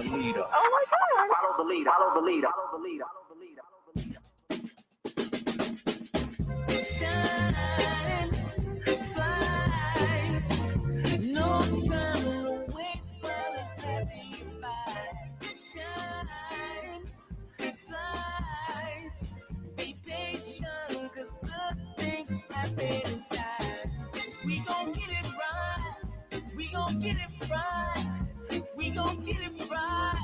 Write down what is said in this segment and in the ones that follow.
the leader. Oh my God. Follow the leader. Follow the leader. Follow the leader. Follow the leader. Shine, flies, no time to waste while it's passing you by. Shine, flies, be patient, 'cause good things happen in time. We gon' get it right, we gon' get it right, we gon' get it right.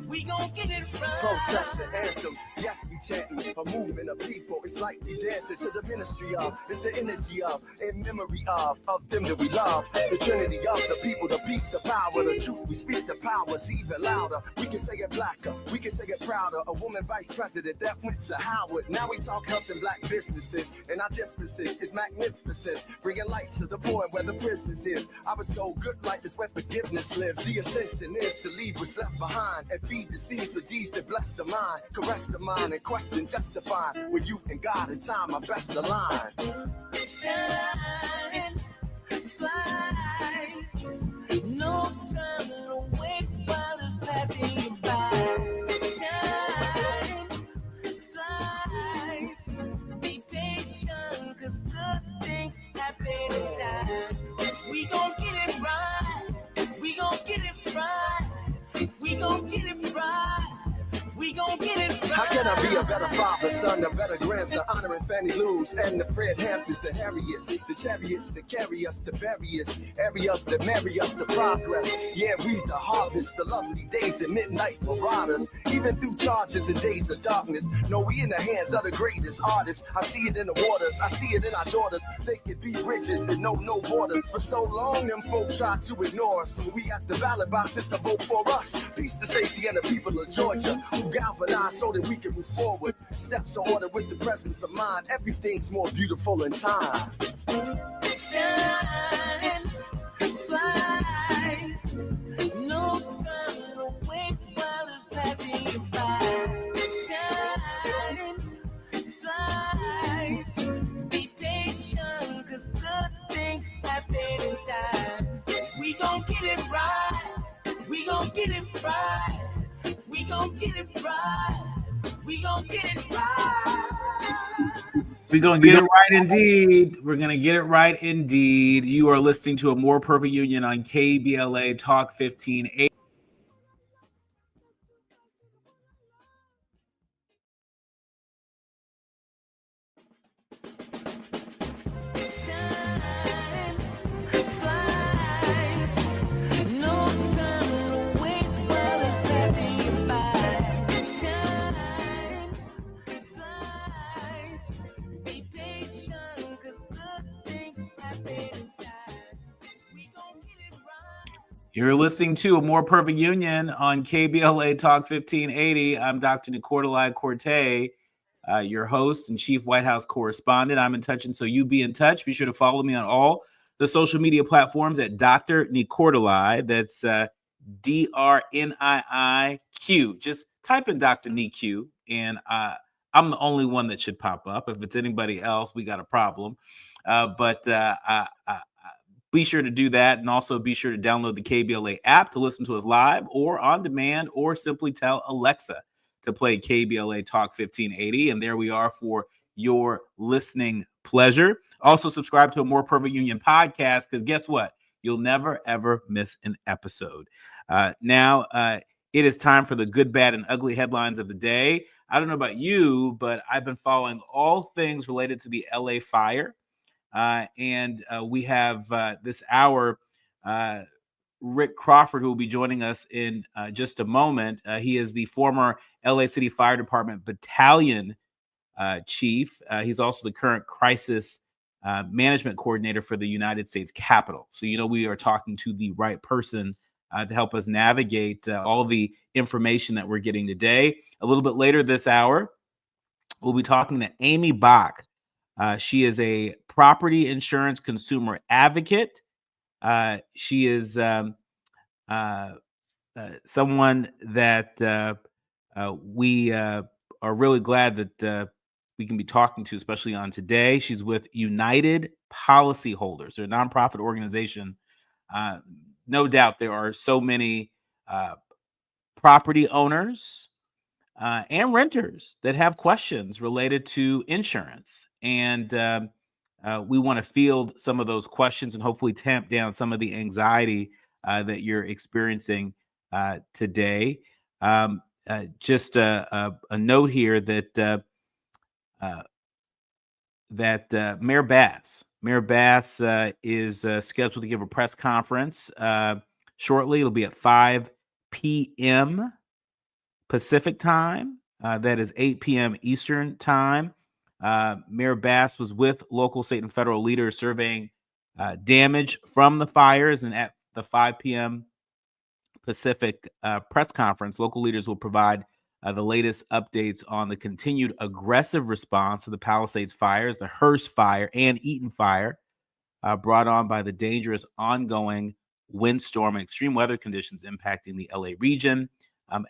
We gon' get it right. Protests and anthems, yes, we chanting a movement of people. It's like we dancing to the ministry of. It's the energy of, in memory of them that we love. The trinity of the people, the peace, the power, the truth. We speak the powers even louder. We can say it blacker, we can say it prouder. A woman vice president that went to Howard. Now we talk helping black businesses, and our differences is magnificent. Bringing light to the point where the prisons is. I was told good life is where forgiveness lives. The ascension is to leave what's left behind and feed the seeds with deeds that bless the mind, caress the mind, and question justify. With you and God in time, our best align. Shine, flies, no time to waste while it's passing you by. Shine, flies, be patient, 'cause good things happen in time. We gon' get it right, we gon' get it right, we gon' get it right. We gon' get it right. How can I be a better father, son, a better grandson, honoring Fannie Lou's and the Fred Hamptons, the Harriets, the chariots that carry us to various areas that marry us to progress. Yeah, we the harvest, the lovely days and midnight marauders, even through charges and days of darkness. No, we in the hands of the greatest artists. I see it in the waters, I see it in our daughters. They could be bridges that know no borders. For so long, them folks try to ignore us. When we at the ballot boxes to vote for us. Peace to Stacey and the people of Georgia, who galvanize so that we can move forward. Steps are ordered with the presence of mind. Everything's more beautiful in time. Shine, flies, no time to waste while it's passing you by. Shine, flies, be patient, 'cause good things happen in time. We gon' get it right, we gon' get it right, we gon' get it right, we gon' get it right. We're going to get it right indeed. We're going to get it right indeed. You are listening to A More Perfect Union on KBLA Talk 1580. Shine, flies, no time to waste while it's passing you by. Shine, flies, be patient, 'cause good things happen in time. We gon' get it right. You're listening to A More Perfect Union on KBLA Talk 1580. I'm Dr. Nii-Quartelai Quartey, your host and chief White House correspondent. I'm in touch, and so you be in touch. Be sure to follow me on all the social media platforms at Dr. Nii-Quartelai. That's DRNIIQ. Just type in Dr. Nii-Q, and I'm the only one that should pop up. If it's anybody else, we got a problem. But be sure to do that, and also be sure to download the KBLA app to listen to us live or on demand, or simply tell Alexa to play KBLA Talk 1580, and there we are for your listening pleasure. Also, subscribe to A More Perfect Union podcast, because guess what? You'll never, ever miss an episode. Now, it is time for the good, bad, and ugly headlines of the day. I don't know about you, but I've been following all things related to the LA fire. And we have this hour, Rick Crawford, who will be joining us in just a moment. He is the former LA City Fire Department Battalion chief. He's also the current crisis management coordinator for the United States Capitol. So, we are talking to the right person to help us navigate all the information that we're getting today. A little bit later this hour, we'll be talking to Amy Bach. She is a property insurance consumer advocate. She is someone that we are really glad that we can be talking to, especially on today. She's with United Policyholders. They're a nonprofit organization. No doubt there are so many property owners and renters that have questions related to insurance. And we want to field some of those questions and hopefully tamp down some of the anxiety that you're experiencing today. Just a note here that Mayor Bass is scheduled to give a press conference shortly. It'll be at 5 p.m. Pacific time. That is 8 p.m. Eastern time. Mayor Bass was with local, state, and federal leaders surveying damage from the fires. And at the 5 p.m. Pacific press conference, local leaders will provide the latest updates on the continued aggressive response to the Palisades fires, the Hearst fire, and Eaton fire brought on by the dangerous ongoing windstorm and extreme weather conditions impacting the LA region.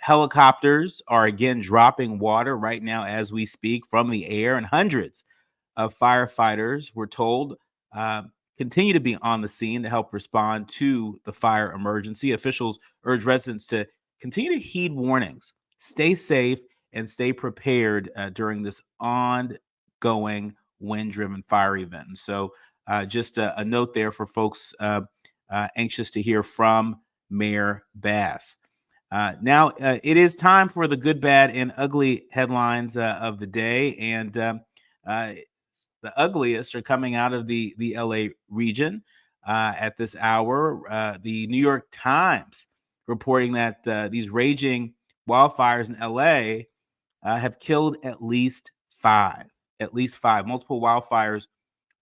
Helicopters are again dropping water right now as we speak from the air, and hundreds of firefighters, we're told, continue to be on the scene to help respond to the fire emergency. Officials urge residents to continue to heed warnings, stay safe, and stay prepared during this ongoing wind-driven fire event. And so just a note there for folks anxious to hear from Mayor Bass. Now, it is time for the good, bad, and ugly headlines of the day. And the ugliest are coming out of the LA region at this hour. The New York Times reporting that these raging wildfires in LA have killed at least five. Multiple wildfires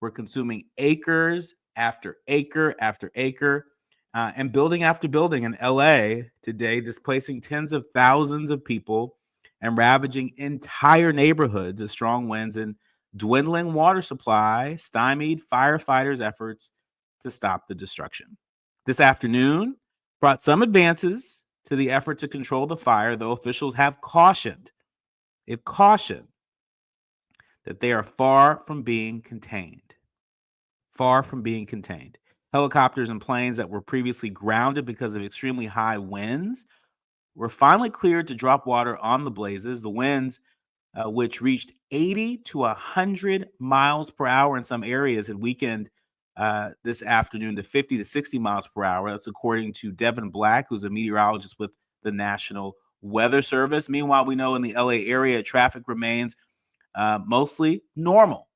were consuming acres after acre after acre and building after building in LA today, displacing tens of thousands of people and ravaging entire neighborhoods as strong winds and dwindling water supply stymied firefighters' efforts to stop the destruction. This afternoon brought some advances to the effort to control the fire, though officials have cautioned that they are far from being contained. Helicopters and planes that were previously grounded because of extremely high winds were finally cleared to drop water on the blazes. The winds, which reached 80 to 100 miles per hour in some areas, had weakened this afternoon to 50 to 60 miles per hour. That's according to Devin Black, who's a meteorologist with the National Weather Service. Meanwhile, we know in the LA area, traffic remains mostly normal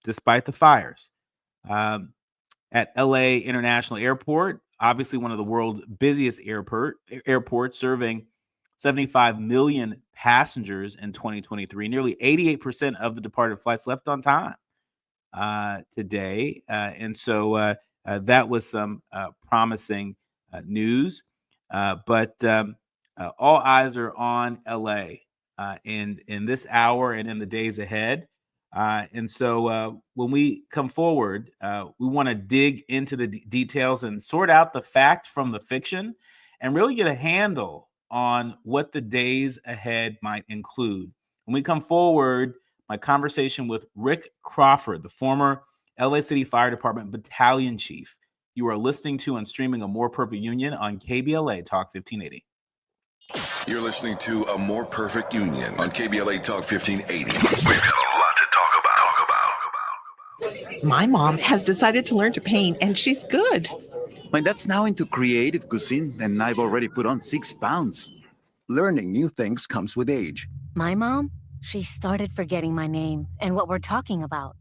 despite the fires. At LA International Airport, obviously one of the world's busiest airports, serving 75 million passengers in 2023. Nearly 88% of the departed flights left on time today. And so that was some promising news. But all eyes are on LA in this hour and in the days ahead. And so when we come forward, we want to dig into the details and sort out the fact from the fiction and really get a handle on what the days ahead might include. When we come forward, my conversation with Rick Crawford, the former LA City Fire Department Battalion Chief. You are listening to and streaming A More Perfect Union on KBLA Talk 1580. You're listening to A More Perfect Union on KBLA Talk 1580. We've got a lot to talk about. My mom has decided to learn to paint, and she's good. My dad's now into creative cuisine, and I've already put on 6 pounds. Learning new things comes with age. My mom, she started forgetting my name and what we're talking about.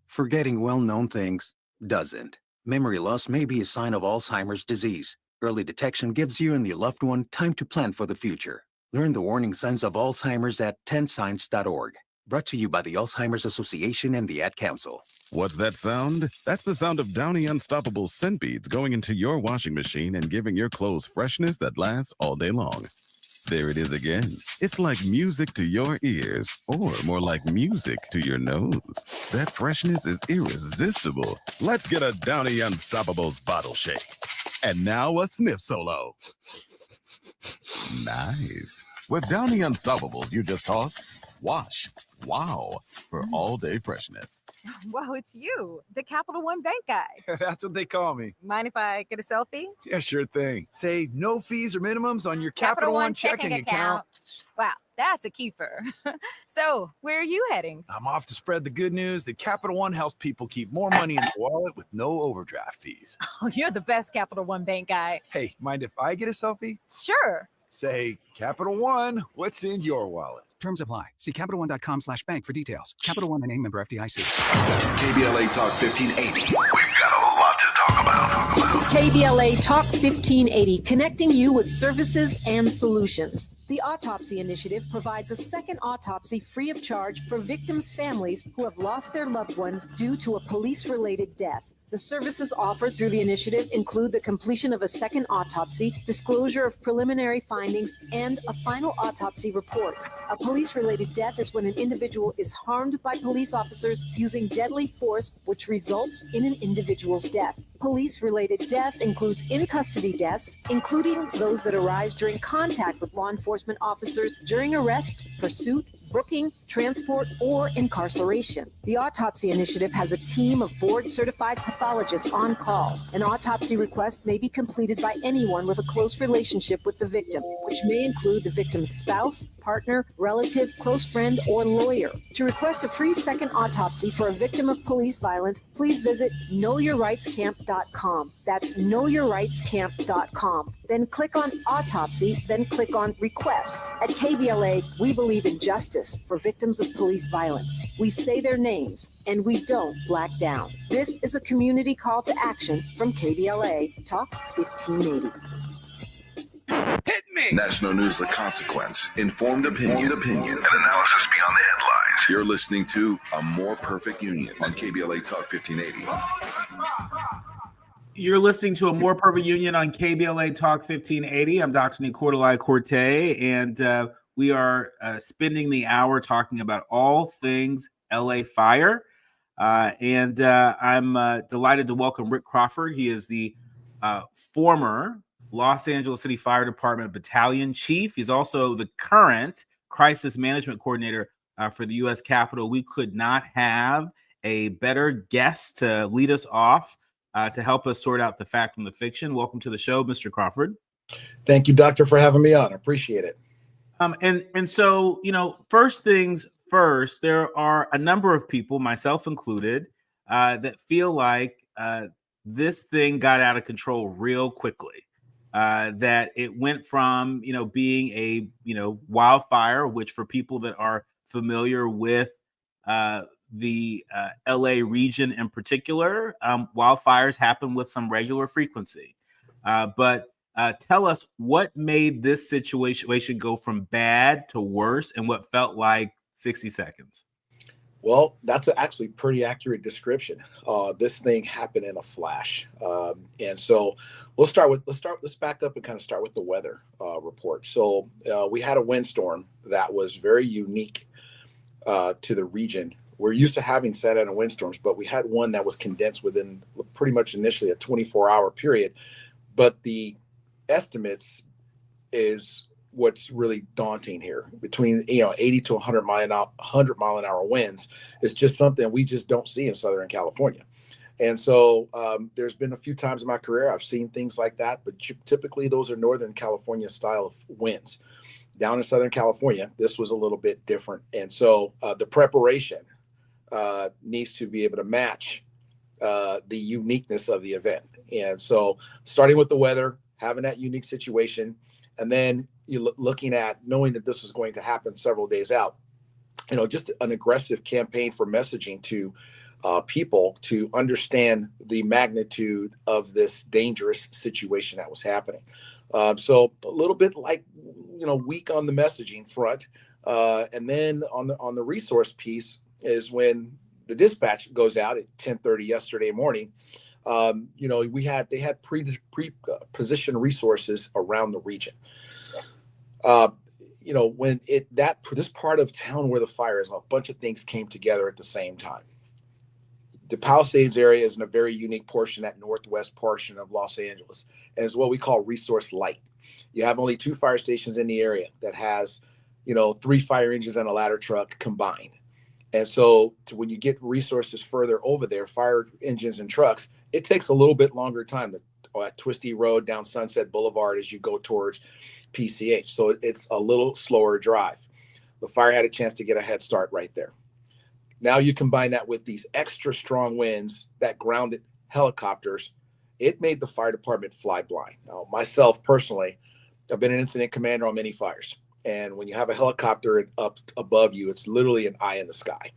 Forgetting well-known things doesn't. Memory loss may be a sign of Alzheimer's disease. Early detection gives you and your loved one time to plan for the future. Learn the warning signs of Alzheimer's at 10signs.org. Brought to you by the Alzheimer's Association and the Ad Council. What's that sound? That's the sound of Downy Unstoppable scent beads going into your washing machine and giving your clothes freshness that lasts all day long. There it is again. It's like music to your ears, or more like music to your nose. That freshness is irresistible. Let's get a Downy Unstoppables bottle shake. And now a sniff solo. Nice. With Downy Unstoppables, you just toss, wash, wow, for all-day freshness. Wow, it's you, the Capital One Bank guy. That's what they call me. Mind if I get a selfie? Yeah, sure thing. Say no fees or minimums on your Capital One checking account. Wow, that's a keeper. So, where are you heading? I'm off to spread the good news that Capital One helps people keep more money in their wallet with no overdraft fees. Oh, you're the best Capital One Bank guy. Hey, mind if I get a selfie? Sure. Say, Capital One, what's in your wallet? Terms apply. See CapitalOne.com/bank for details. Capital One and a member FDIC. KBLA Talk 1580. We've got a lot to talk about. KBLA Talk 1580, connecting you with services and solutions. The Autopsy Initiative provides a second autopsy free of charge for victims' families who have lost their loved ones due to a police-related death. The services offered through the initiative include the completion of a second autopsy, disclosure of preliminary findings, and a final autopsy report. A police-related death is when an individual is harmed by police officers using deadly force, which results in an individual's death. Police-related death includes in-custody deaths, including those that arise during contact with law enforcement officers during arrest, pursuit, booking, transport, or incarceration. The Autopsy Initiative has a team of board-certified pathologists on call. An autopsy request may be completed by anyone with a close relationship with the victim, which may include the victim's spouse, partner, relative, close friend, or lawyer. To request a free second autopsy for a victim of police violence, please visit knowyourrightscamp.com. That's knowyourrightscamp.com. Then click on Autopsy, then click on Request. At KBLA, we believe in justice for victims of police violence. We say their names, and we don't black down. This is a community call to action from KBLA Talk 1580. Hit me! National news, the consequence. Informed opinion. And analysis beyond the headlines. You're listening to A More Perfect Union on KBLA Talk 1580. You're listening to A More Perfect Union on KBLA Talk 1580. I'm Dr. Nii-Quartelai Quartey, and we are spending the hour talking about all things LA fire. I'm delighted to welcome Rick Crawford. He is the former Los Angeles City Fire Department Battalion Chief. He's also the current Crisis Management Coordinator for the U.S. Capitol. We could not have a better guest to lead us off to help us sort out the fact from the fiction. Welcome to the show, Mr. Crawford. Thank you, Doctor, for having me on. I appreciate it. And so, first things first, there are a number of people, myself included, that feel like this thing got out of control real quickly. That it went from, being a, wildfire, which for people that are familiar with the LA region in particular, wildfires happen with some regular frequency. But tell us what made this situation go from bad to worse in what felt like 60 seconds. Well, that's actually pretty accurate description. This thing happened in a flash. And so let's back up and kind of start with the weather report. So we had a windstorm that was very unique to the region. We're used to having Santa Ana windstorms, but we had one that was condensed within pretty much initially a 24-hour period. But the estimates is what's really daunting here. Between 80 to 100 mile an hour winds is just something we just don't see in Southern California. And so there's been a few times in my career I've seen things like that, but typically those are Northern California style of winds. Down in Southern California, this was a little bit different. And so the preparation needs to be able to match the uniqueness of the event. And so starting with the weather, having that unique situation, and then you're looking at knowing that this was going to happen several days out, just an aggressive campaign for messaging to people to understand the magnitude of this dangerous situation that was happening. So a little bit like, weak on the messaging front. And then on the resource piece is when the dispatch goes out at 10:30 yesterday morning. They had pre-positioned resources around the region. When this part of town where the fire is, a bunch of things came together at the same time. The Palisades area is in a very unique portion, that northwest portion of Los Angeles, and is what we call resource light. You have only 2 fire stations in the area that has, 3 fire engines and a ladder truck combined. And so when you get resources further over there, fire engines and trucks, it takes a little bit longer time at Twisty Road down Sunset Boulevard as you go towards PCH. So it's a little slower drive. The fire had a chance to get a head start right there. Now you combine that with these extra strong winds that grounded helicopters, it made the fire department fly blind. Now, myself personally, I've been an incident commander on many fires. And when you have a helicopter up above you, it's literally an eye in the sky.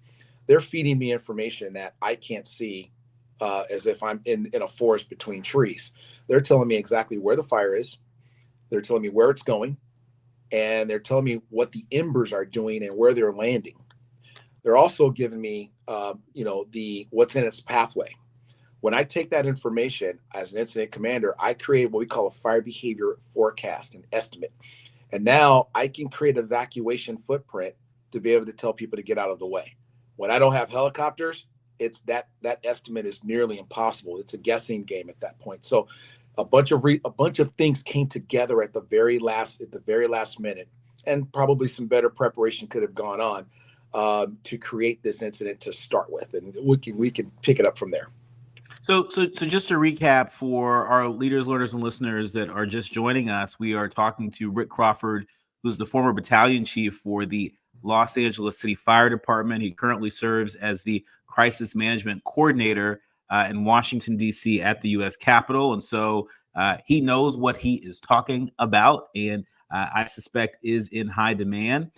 They're feeding me information that I can't see as if I'm in a forest between trees. They're telling me exactly where the fire is. They're telling me where it's going. And they're telling me what the embers are doing and where they're landing. They're also giving me, what's in its pathway. When I take that information as an incident commander, I create what we call a fire behavior forecast, an estimate. And now I can create an evacuation footprint to be able to tell people to get out of the way. When I don't have helicopters, it's that estimate is nearly impossible. It's a guessing game at that point. So a bunch of things came together at the very last minute, and probably some better preparation could have gone on to create this incident to start with, and we can pick it up from there. So just to recap for our leaders, learners, and listeners that are just joining us, we are talking to Rick Crawford, who's the former battalion chief for the Los Angeles City Fire Department. He currently serves as the crisis management coordinator in Washington, D.C. at the U.S. Capitol. And so he knows what he is talking about, and I suspect is in high demand.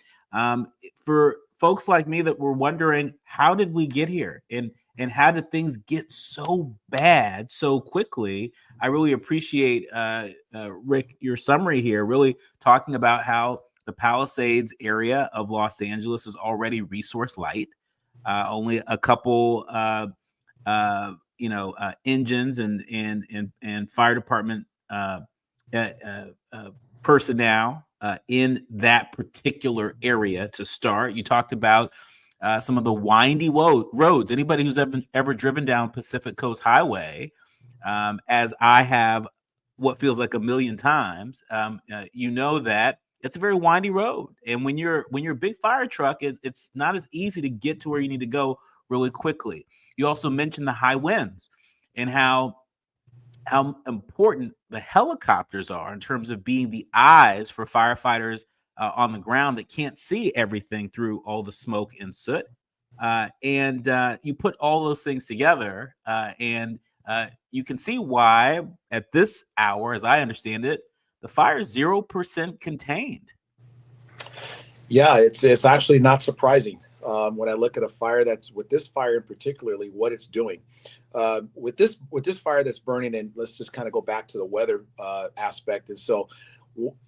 For folks like me that were wondering, how did we get here? And how did things get so bad so quickly? I really appreciate, Rick, your summary here, really talking about how the Palisades area of Los Angeles is already resource light. Only a couple, engines and fire department personnel in that particular area to start. You talked about some of the windy roads. Anybody who's ever driven down Pacific Coast Highway, as I have, what feels like a million times, you know that it's a very windy road. And when you're a big fire truck, it's not as easy to get to where you need to go really quickly. You also mentioned the high winds and how important the helicopters are in terms of being the eyes for firefighters on the ground that can't see everything through all the smoke and soot. And you put all those things together, and you can see why at this hour, as I understand it, the fire is 0% contained. Yeah, it's actually not surprising when I look at a fire that's, with this fire in particularly, what it's doing. With this fire that's burning, and let's just kind of go back to the weather aspect. And so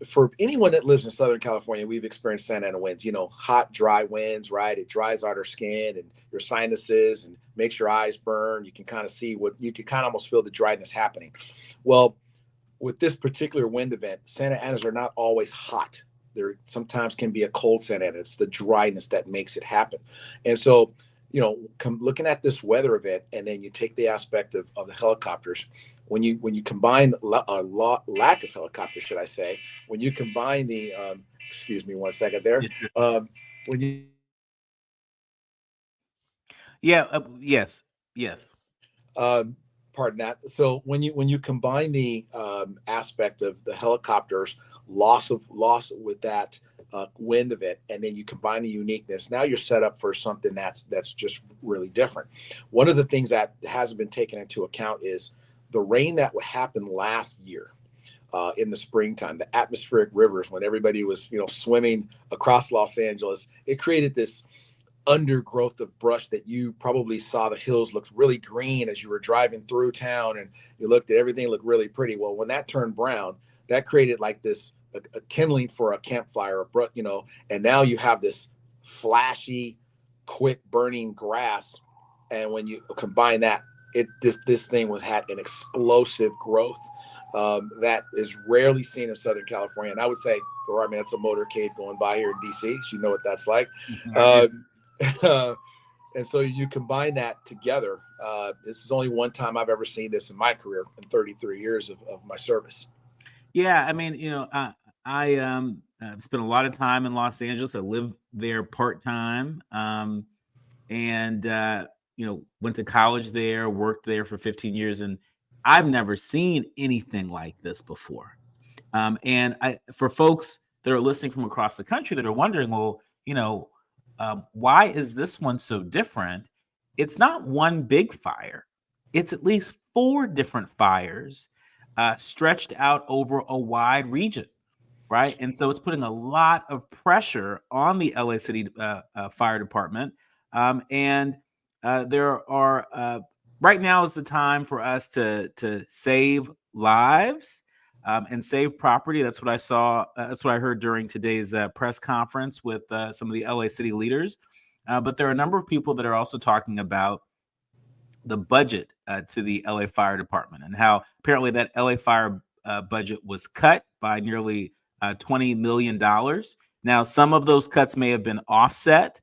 for anyone that lives in Southern California, we've experienced Santa Ana winds, hot, dry winds, right? It dries out our skin and your sinuses and makes your eyes burn. You can kind of see you can kind of almost feel the dryness happening. Well, with this particular wind event, Santa Anas are not always hot. There sometimes can be a cold Santa Ana. It's the dryness that makes it happen. And so, looking at this weather event, and then you take the aspect of the helicopters, when you combine lack of helicopters, should I say, when you combine the, excuse me 1 second there, when you. Yeah. Yes. Pardon that. So when you combine the aspect of the helicopters loss with that wind event, and then you combine the uniqueness, now you're set up for something that's just really different. One of the things that hasn't been taken into account is the rain that would happen last year in the springtime, the atmospheric rivers, when everybody was swimming across Los Angeles. It created this undergrowth of brush that you probably saw. The hills looked really green as you were driving through town, and you looked at everything looked really pretty. Well, when that turned brown, that created like this a kindling for a campfire, and now you have this flashy, quick burning grass. And when you combine that, this thing had an explosive growth that is rarely seen in Southern California. And I would say, that's a motorcade going by here in DC. So you know what that's like. And so you combine that together. This is only one time I've ever seen this in my career in 33 years of my service. Yeah, I mean, I spent a lot of time in Los Angeles. I live there part time, and went to college there, worked there for 15 years, and I've never seen anything like this before. For folks that are listening from across the country that are wondering, well, why is this one so different? It's not one big fire. It's at least 4 different fires stretched out over a wide region, right? And so it's putting a lot of pressure on the LA City Fire Department. There are right now is the time for us to save lives and save property. That's what I saw. That's what I heard during today's press conference with some of the LA City leaders. But there are a number of people that are also talking about the budget to the LA Fire Department and how apparently that LA Fire budget was cut by nearly $20 million. Now, some of those cuts may have been offset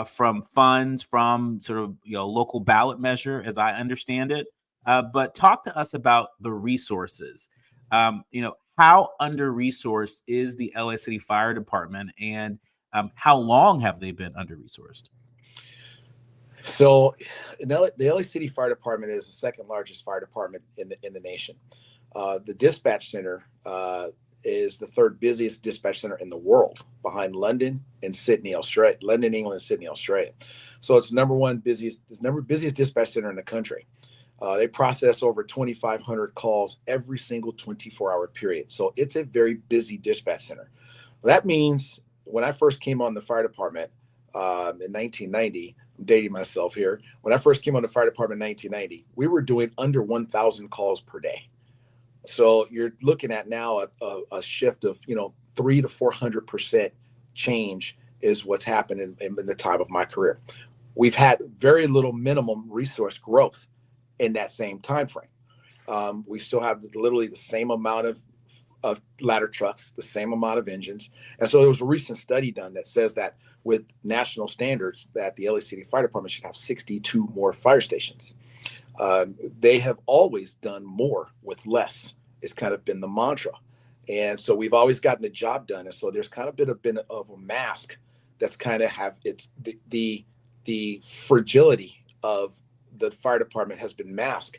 from funds from sort of local ballot measure, as I understand it. But talk to us about the resources. How under-resourced is the LA City Fire Department, and how long have they been under-resourced? So the LA City Fire Department is the second largest fire department in the nation. The dispatch center is the third busiest dispatch center in the world, behind London and Sydney, Australia. London, England, and Sydney, Australia. So it's number busiest dispatch center in the country. They process over 2,500 calls every single 24-hour period. So it's a very busy dispatch center. That means when I first came on the fire department in 1990, I'm dating myself here. When I first came on the fire department in 1990, we were doing under 1,000 calls per day. So you're looking at now a shift of 300 to 400% change is what's happened in the time of my career. We've had very little minimum resource growth in that same time frame. We still have literally the same amount of ladder trucks, the same amount of engines. And so there was a recent study done that says that with national standards that the LA City Fire Department should have 62 more fire stations. They have always done more with less. It's kind of been the mantra. And so we've always gotten the job done. And so there's kind of been of a mask that's kind of it's the fragility of the fire department has been masked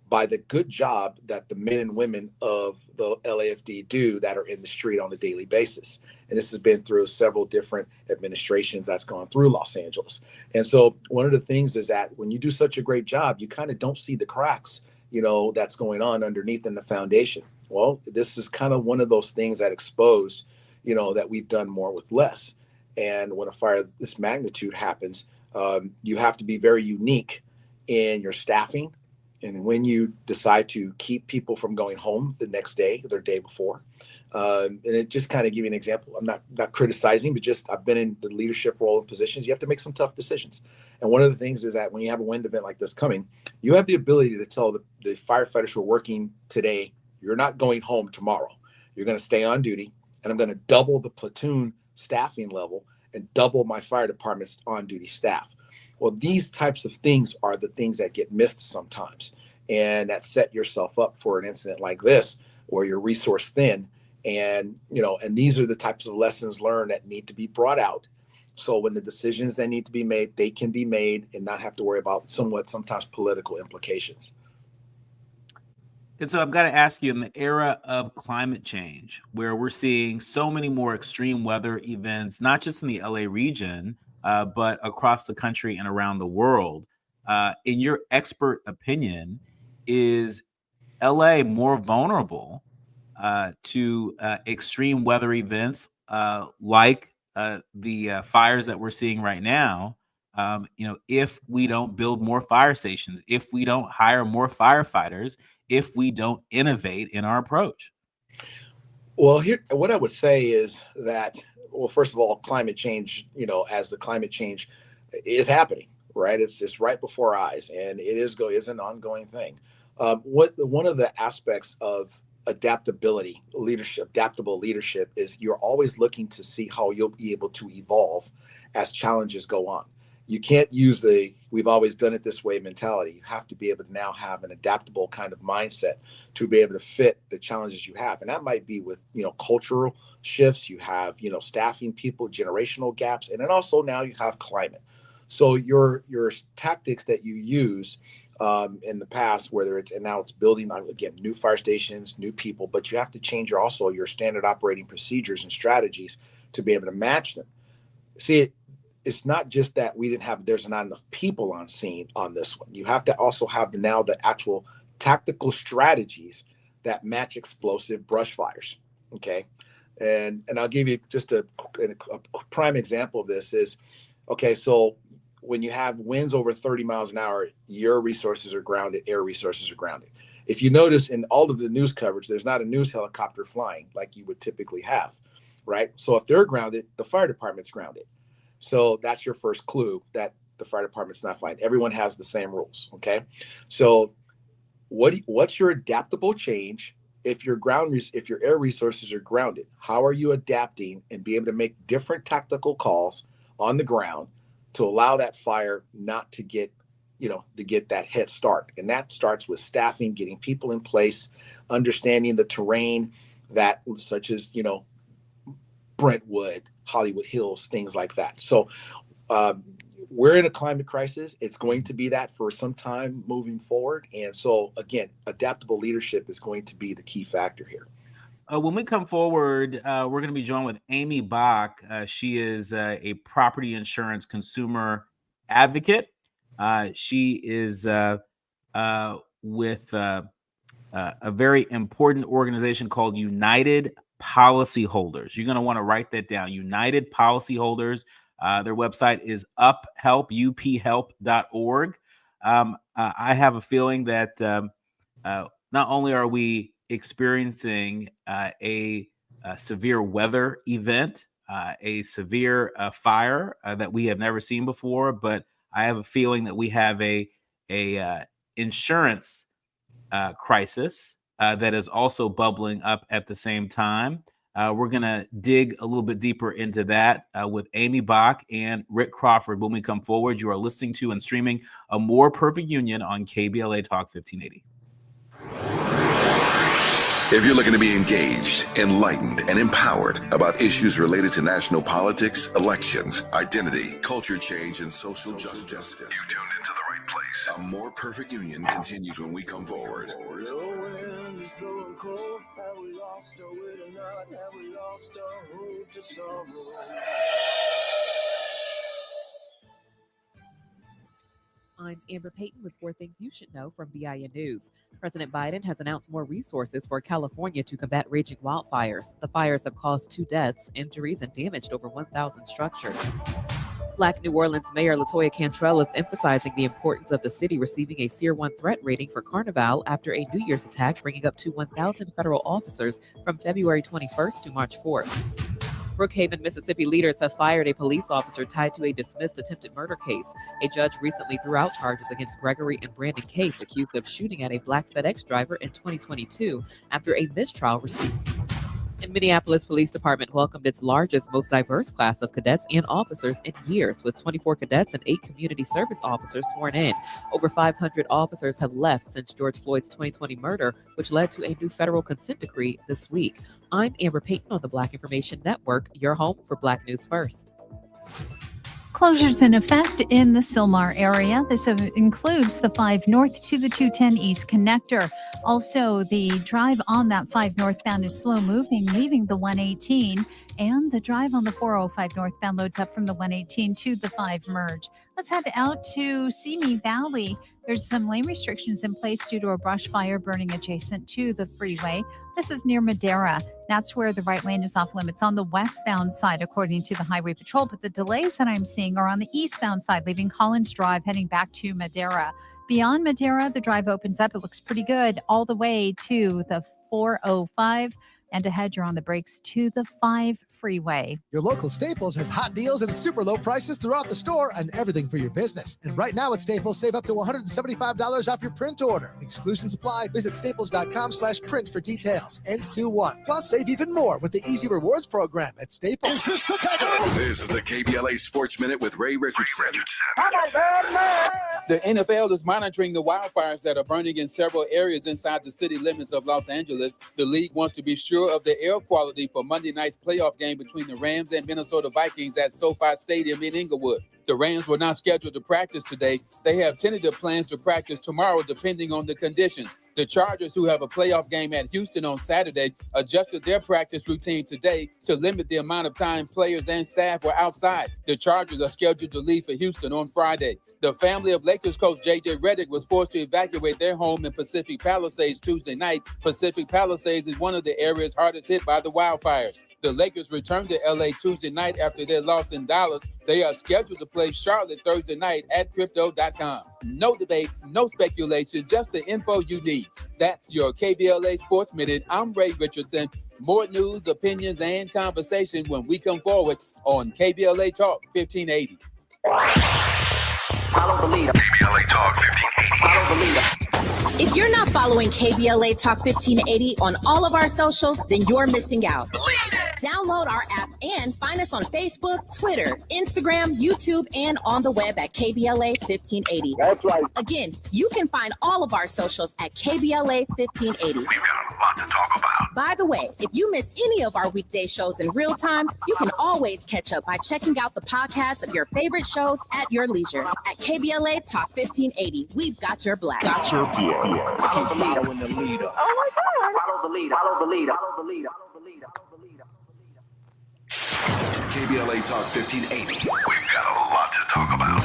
by the good job that the men and women of the LAFD do that are in the street on a daily basis. And this has been through several different administrations that's gone through Los Angeles. And so one of the things is that when you do such a great job, you kind of don't see the cracks, that's going on underneath in the foundation. Well, this is kind of one of those things that exposed, that we've done more with less. And when a fire of this magnitude happens, you have to be very unique in your staffing. And when you decide to keep people from going home the next day, their day before, and it just kind of give you an example. I'm not criticizing, but just I've been in the leadership role and positions. You have to make some tough decisions. And one of the things is that when you have a wind event like this coming, you have the ability to tell the firefighters who are working today, you're not going home tomorrow. You're going to stay on duty, and I'm going to double the platoon staffing level and double my fire department's on-duty staff. Well, these types of things are the things that get missed sometimes, and that set yourself up for an incident like this where you're resource thin. And, and these are the types of lessons learned that need to be brought out. So when the decisions that need to be made, they can be made and not have to worry about sometimes political implications. And so I've got to ask you, in the era of climate change, where we're seeing so many more extreme weather events, not just in the LA region, but across the country and around the world, in your expert opinion, is LA more vulnerable to extreme weather events like the fires that we're seeing right now? If we don't build more fire stations, if we don't hire more firefighters, if we don't innovate in our approach? Well, here, what I would say is that, well, first of all, climate change, as the climate change is happening, right? It's just right before our eyes, and it is an ongoing thing. One of the aspects of adaptable leadership is you're always looking to see how you'll be able to evolve as challenges go on. you can't use we've always done it this way mentality. You have to be able to now have an adaptable kind of mindset to be able to fit the challenges you have. And that might be with, cultural shifts. You have, staffing people, generational gaps, and then also now you have climate. So your tactics that you use in the past, and now it's building, again, new fire stations, new people, but you have to change your standard operating procedures and strategies to be able to match them. See, it's not just that there's not enough people on scene on this one. You have to also have the actual tactical strategies that match explosive brush fires. Okay. And I'll give you just a prime example of this is, okay, so when you have winds over 30 miles an hour, your resources are grounded, air resources are grounded. If you notice in all of the news coverage, there's not a news helicopter flying like you would typically have, right? So if they're grounded, the fire department's grounded. So that's your first clue that the fire department's not flying. Everyone has the same rules, okay? So what's your adaptable change if your air resources are grounded? How are you adapting and be able to make different tactical calls on the ground to allow that fire not to get, to get that head start? And that starts with staffing, getting people in place, understanding the terrain such as, Brentwood, Hollywood Hills, things like that. So we're in a climate crisis. It's going to be that for some time moving forward. And so, again, adaptable leadership is going to be the key factor here. When we come forward, we're going to be joined with Amy Bach. She is a property insurance consumer advocate. She is with a very important organization called United Policyholders. You're going to want to write that down. United Policyholders. Their website is uphelp.org. I have a feeling that not only are we experiencing a severe weather event, a severe fire that we have never seen before, but I have a feeling that we have a insurance crisis that is also bubbling up at the same time. We're going to dig a little bit deeper into that with Amy Bach and Rick Crawford when we come forward. You are listening to and streaming A More Perfect Union on KBLA Talk 1580. If you're looking to be engaged, enlightened, and empowered about issues related to national politics, elections, identity, culture change, and social justice, you tuned into the right place. A More Perfect Union continues when we come forward. I'm Amber Payton with 4 things you should know from BIN News. President Biden has announced more resources for California to combat raging wildfires. The fires have caused 2 deaths, injuries, and damaged over 1,000 structures. Black New Orleans Mayor LaToya Cantrell is emphasizing the importance of the city receiving a Tier 1 threat rating for Carnival after a New Year's attack bringing up to 1,000 federal officers from February 21st to March 4th. Brookhaven, Mississippi leaders have fired a police officer tied to a dismissed attempted murder case. A judge recently threw out charges against Gregory and Brandon Case, accused of shooting at a black FedEx driver in 2022 after a mistrial received. And Minneapolis Police Department welcomed its largest, most diverse class of cadets and officers in years, with 24 cadets and 8 community service officers sworn in. Over 500 officers have left since George Floyd's 2020 murder, which led to a new federal consent decree this week. I'm Amber Payton on the Black Information Network, your home for Black News First. Closures in effect in the Sylmar area. This includes the 5 North to the 210 East connector. Also, the drive on that 5 northbound is slow moving, leaving the 118, and the drive on the 405 northbound loads up from the 118 to the 5 merge. Let's head out to Simi Valley. There's some lane restrictions in place due to a brush fire burning adjacent to the freeway. This is near Madera. That's where the right lane is off limits on the westbound side, according to the Highway Patrol. But the delays that I'm seeing are on the eastbound side, leaving Collins Drive, heading back to Madera. Beyond Madera, the drive opens up. It looks pretty good all the way to the 405. And ahead, you're on the brakes to the 5 Freeway. Your local Staples has hot deals and super low prices throughout the store and everything for your business. And right now at Staples, save up to $175 off your print order. Exclusions apply. Visit staples.com/print for details. Ends 2/1. Plus, save even more with the Easy Rewards program at Staples. This is the KBLA Sports Minute with Ray Richardson. The NFL is monitoring the wildfires that are burning in several areas inside the city limits of Los Angeles. The league wants to be sure of the air quality for Monday night's playoff game between the Rams and Minnesota Vikings at SoFi Stadium in Inglewood. The Rams were not scheduled to practice today. They have tentative plans to practice tomorrow depending on the conditions. The Chargers, who have a playoff game at Houston on Saturday, adjusted their practice routine today to limit the amount of time players and staff were outside. The Chargers are scheduled to leave for Houston on Friday. The family of Lakers coach J.J. Redick was forced to evacuate their home in Pacific Palisades Tuesday night. Pacific Palisades is one of the areas hardest hit by the wildfires. The Lakers returned to L.A. Tuesday night after their loss in Dallas. They are scheduled to play Charlotte Thursday night at Crypto.com. No debates, no speculation, just the info you need. That's your KBLA Sports Minute. I'm Ray Richardson. More news, opinions, and conversation when we come forward on KBLA Talk 1580. Follow the leader. KBLA Talk 1580. Follow the leader. If you're not following KBLA Talk 1580 on all of our socials, then you're missing out. Download our app and find us on Facebook, Twitter, Instagram, YouTube, and on the web at KBLA 1580. That's right. Again, you can find all of our socials at KBLA 1580. We've got a lot to talk about. By the way, if you miss any of our weekday shows in real time, you can always catch up by checking out the podcast of your favorite shows at your leisure. At KBLA Talk 1580, we've got your black. Got your black. Follow the leader. Oh my God. Follow the leader. Follow the leader. Follow the leader. Follow the leader. Follow the leader. KBLA Talk 1580. We've got a lot to talk about.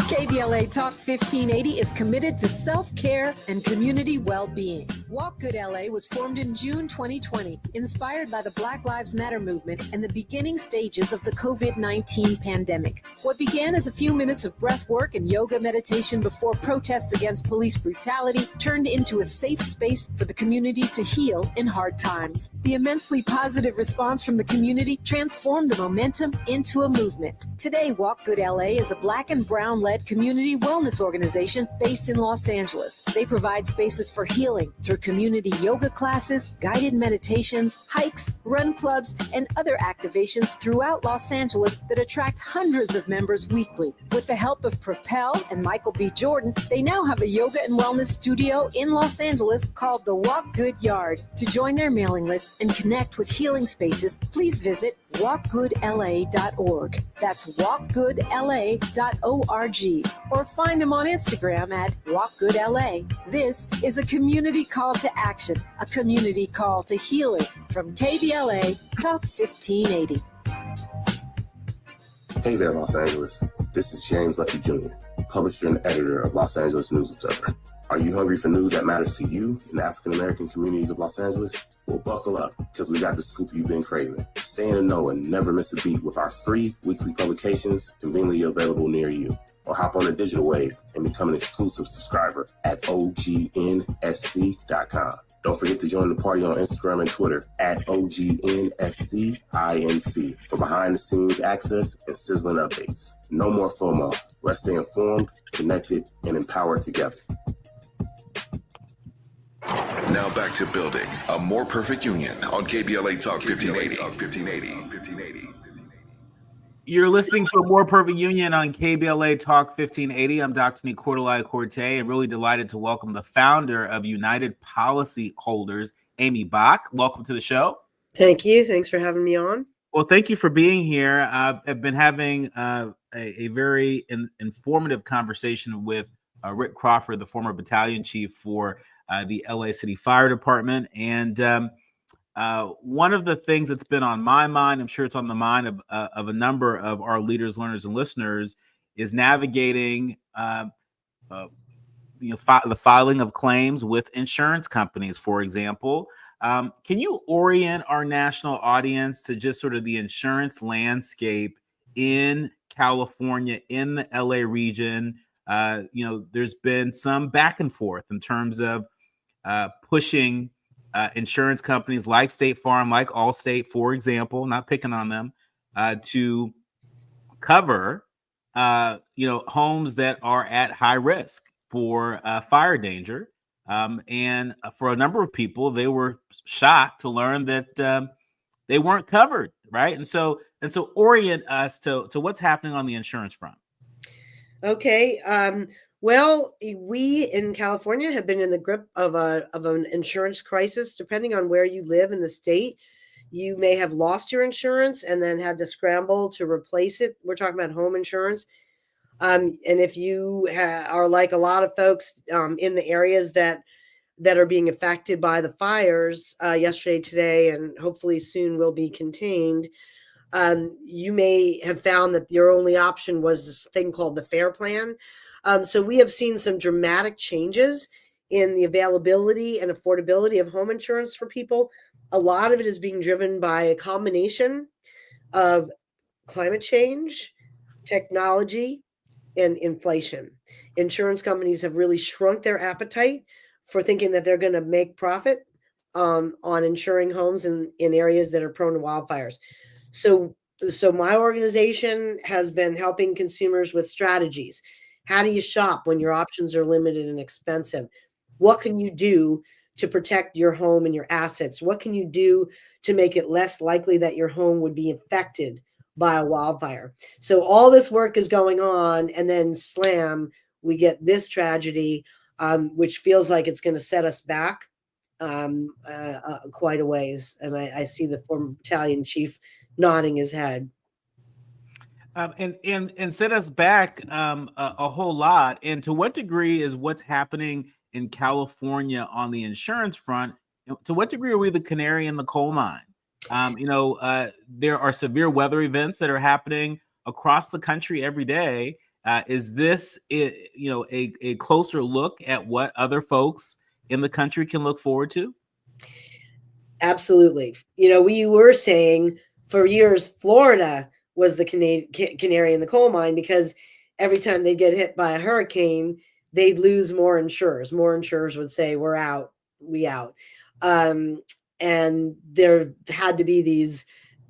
KBLA Talk 1580 is committed to self-care and community well-being. Walk Good LA was formed in June 2020, inspired by the Black Lives Matter movement and the beginning stages of the COVID-19 pandemic. What began as a few minutes of breath work and yoga meditation before protests against police brutality turned into a safe space for the community to heal in hard times. The immensely positive response from the community transformed the momentum into a movement. Today, Walk Good LA is a Black and Brown-led community wellness organization based in Los Angeles. They provide spaces for healing through community yoga classes, guided meditations, hikes, run clubs, and other activations throughout Los Angeles that attract hundreds of members weekly. With the help of Propel and Michael B. Jordan, they now have a yoga and wellness studio in Los Angeles called the Walk Good Yard. To join their mailing list and connect with healing spaces, please visit walkgoodla.org. That's walkgoodla.org. Or find them on Instagram at walkgoodla. This is a community call to action, a community call to healing from KBLA Talk 1580. Hey there, Los Angeles. This is James Lucky Jr., publisher and editor of Los Angeles News Observer. Are you hungry for news that matters to you in the African-American communities of Los Angeles? Well, buckle up, because we got the scoop you've been craving. Stay in the know and never miss a beat with our free weekly publications conveniently available near you. Or hop on the digital wave and become an exclusive subscriber at OGNSC.com. Don't forget to join the party on Instagram and Twitter at OGNSCINC for behind-the-scenes access and sizzling updates. No more FOMO. Let's stay informed, connected, and empowered together. Now back to building a more perfect union on KBLA Talk 1580. You're listening to a More Perfect Union on KBLA Talk 1580. I'm Dr. Nii-Quartelai Quartey, and really delighted to welcome the founder of United Policyholders, Amy Bach. Welcome to the show. Thank you. Thanks for having me on. Well, thank you for being here. I've been having a very informative conversation with Rick Crawford, the former battalion chief for the LA City Fire Department. And one of the things that's been on my mind, I'm sure it's on the mind of a number of our leaders, learners, and listeners, is navigating the filing of claims with insurance companies, for example. Can you orient our national audience to just sort of the insurance landscape in California, in the LA region? There's been some back and forth in terms of pushing insurance companies like State Farm, like Allstate, for example, not picking on them, to cover homes that are at high risk for fire danger. And for a number of people, they were shocked to learn that they weren't covered, right? And so orient us to what's happening on the insurance front. Okay. Well, we in California have been in the grip of an insurance crisis. Depending on where you live in the state, you may have lost your insurance and then had to scramble to replace it. We're talking about home insurance. And if you are like a lot of folks in the areas that are being affected by the fires yesterday, today, and hopefully soon will be contained, you may have found that your only option was this thing called the FAIR Plan. So we have seen some dramatic changes in the availability and affordability of home insurance for people. A lot of it is being driven by a combination of climate change, technology, and inflation. Insurance companies have really shrunk their appetite for thinking that they're going to make profit on insuring homes in areas that are prone to wildfires. So my organization has been helping consumers with strategies. How do you shop when your options are limited and expensive? What can you do to protect your home and your assets? What can you do to make it less likely that your home would be affected by a wildfire? So all this work is going on, and then slam, we get this tragedy, which feels like it's going to set us back quite a ways. And I see the former battalion chief nodding his head. And set us back a whole lot. And to what degree is what's happening in California on the insurance front? To what degree are we the canary in the coal mine? There are severe weather events that are happening across the country every day. Is this, a closer look at what other folks in the country can look forward to? Absolutely. We were saying for years, Florida was the canary in the coal mine, because every time they get hit by a hurricane, they'd lose more insurers. More insurers would say, we're out, we out. And there had to be these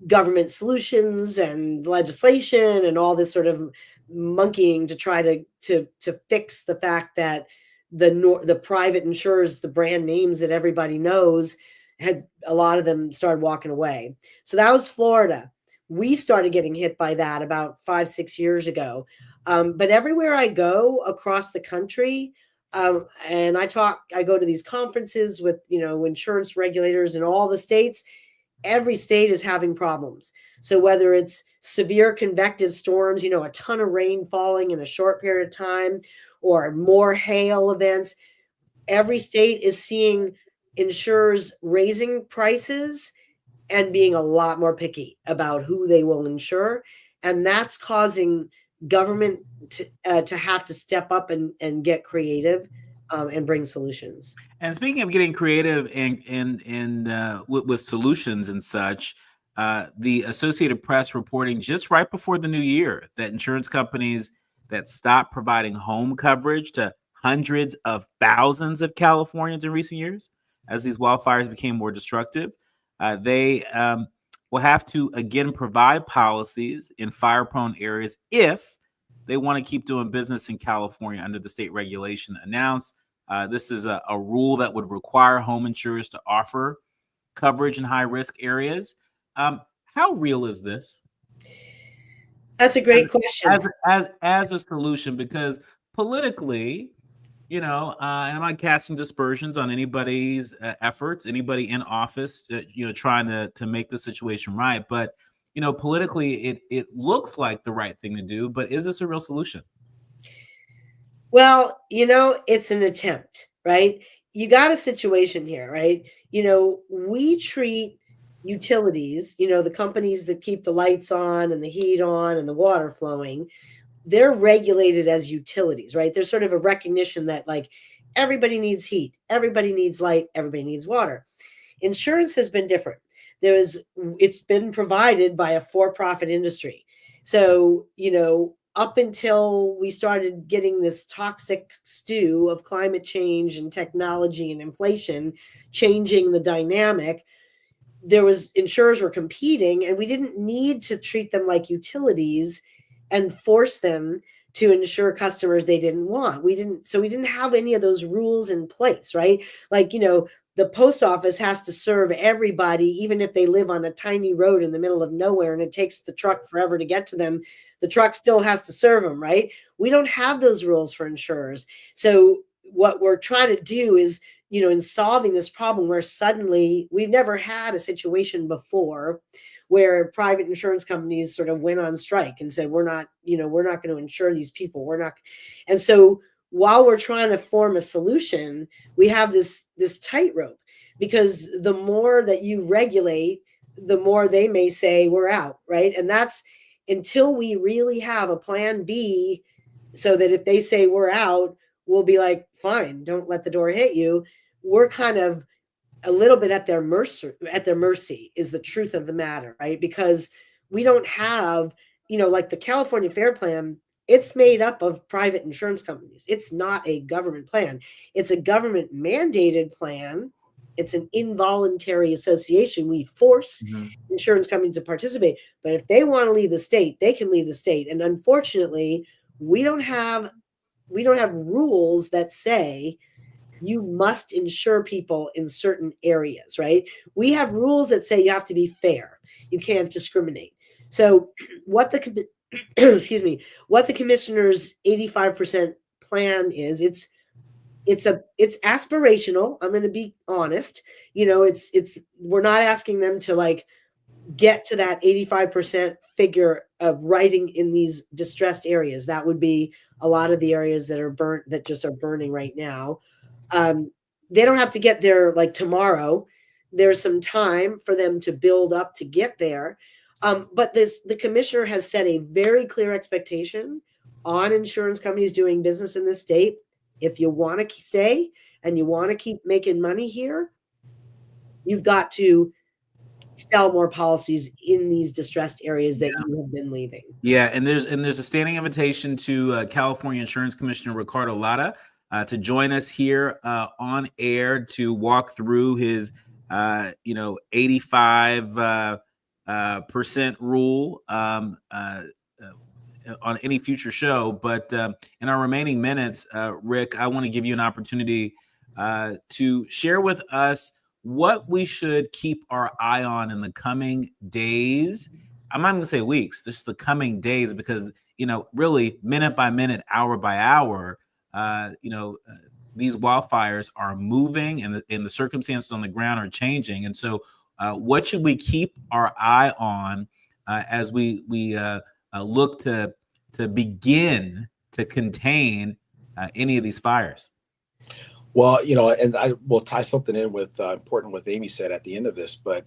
government solutions and legislation and all this sort of monkeying to try to fix the fact that the private insurers, the brand names that everybody knows, had a lot of them started walking away. So that was Florida. We started getting hit by that about 5-6 years ago. But everywhere I go across the country, and I go to these conferences with, insurance regulators in all the states, every state is having problems. So whether it's severe convective storms, a ton of rain falling in a short period of time, or more hail events, every state is seeing insurers raising prices and being a lot more picky about who they will insure. And that's causing government to have to step up and get creative and bring solutions. And speaking of getting creative and with solutions and such, the Associated Press reporting just right before the new year that insurance companies that stopped providing home coverage to hundreds of thousands of Californians in recent years, as these wildfires became more destructive, they will have to again provide policies in fire-prone areas if they want to keep doing business in California under the state regulation announced. This is a rule that would require home insurers to offer coverage in high-risk areas. How real is this? That's a great question. As a solution, because politically, and I'm not casting dispersions on anybody's efforts, anybody in office, trying to make the situation right. But, politically, it looks like the right thing to do. But is this a real solution? Well, it's an attempt, right? You got a situation here, right? We treat utilities, the companies that keep the lights on and the heat on and the water flowing, they're regulated as utilities, right? There's sort of a recognition that like everybody needs heat, everybody needs light, everybody needs water. Insurance has been different. It's been provided by a for-profit industry. So, up until we started getting this toxic stew of climate change and technology and inflation changing the dynamic, insurers were competing, and we didn't need to treat them like utilities and force them to insure customers they didn't want. We didn't have any of those rules in place, right? Like, the post office has to serve everybody, even if they live on a tiny road in the middle of nowhere and it takes the truck forever to get to them. The truck still has to serve them, right? We don't have those rules for insurers. So what we're trying to do is, in solving this problem where suddenly we've never had a situation before where private insurance companies sort of went on strike and said, we're not going to insure these people. And so while we're trying to form a solution, we have this tightrope, because the more that you regulate, the more they may say we're out, right? And that's until we really have a plan B, so that if they say we're out, we'll be like, fine, don't let the door hit you. We're kind of a little bit at their mercy is the truth of the matter, right? Because we don't have, like the California Fair Plan, it's made up of private insurance companies. It's not a government plan. It's a government mandated plan. It's an involuntary association. We force insurance companies to participate, but if they want to leave the state, they can leave the state. And unfortunately, we don't have rules that say you must insure people in certain areas, right? We have rules that say you have to be fair. You can't discriminate. So what the what the commissioner's 85% plan is, it's aspirational. I'm going to be honest. We're not asking them to like get to that 85% figure of writing in these distressed areas. That would be a lot of the areas that are burnt, that just are burning right now. They don't have to get there like tomorrow. There's some time for them to build up to get there. But the commissioner has set a very clear expectation on insurance companies doing business in this state. If you want to stay and you want to keep making money here, you've got to sell more policies in these distressed areas that you have been leaving. Yeah, and there's a standing invitation to California Insurance Commissioner Rick Crawford to join us here on air to walk through his 85% rule on any future show. But in our remaining minutes, Rick, I want to give you an opportunity to share with us what we should keep our eye on in the coming days. I'm not going to say weeks, just the coming days, because, really minute by minute, hour by hour, these wildfires are moving and the circumstances on the ground are changing. And so what should we keep our eye on as we look to begin to contain any of these fires? Well, and I will tie something in with important what Amy said at the end of this, but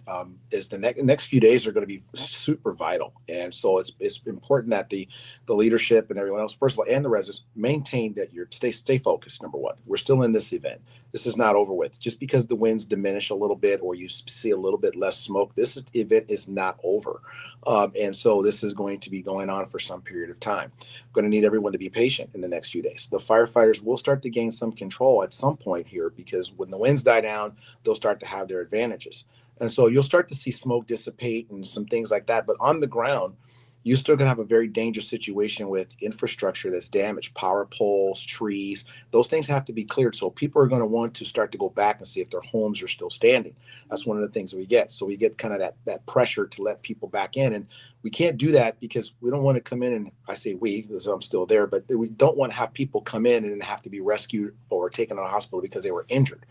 is the next few days are going to be super vital. And so it's important that the leadership and everyone else, first of all, and the residents maintain that you stay focused. Number one, we're still in this event. This is not over with. Just because the winds diminish a little bit or you see a little bit less smoke, this event is not over. And so this is going to be going on for some period of time. I'm going to need everyone to be patient in the next few days. The firefighters will start to gain some control at some point here, because when the winds die down, they'll start to have their advantages. And so you'll start to see smoke dissipate and some things like that. But on the ground, you're still going to have a very dangerous situation with infrastructure that's damaged, power poles, trees. Those things have to be cleared. So people are going to want to start to go back and see if their homes are still standing. That's one of the things that we get. So we get kind of that pressure to let people back in. And we can't do that because we don't want to come in, and I say we, because I'm still there, but we don't want to have people come in and have to be rescued or taken to the hospital because they were injured.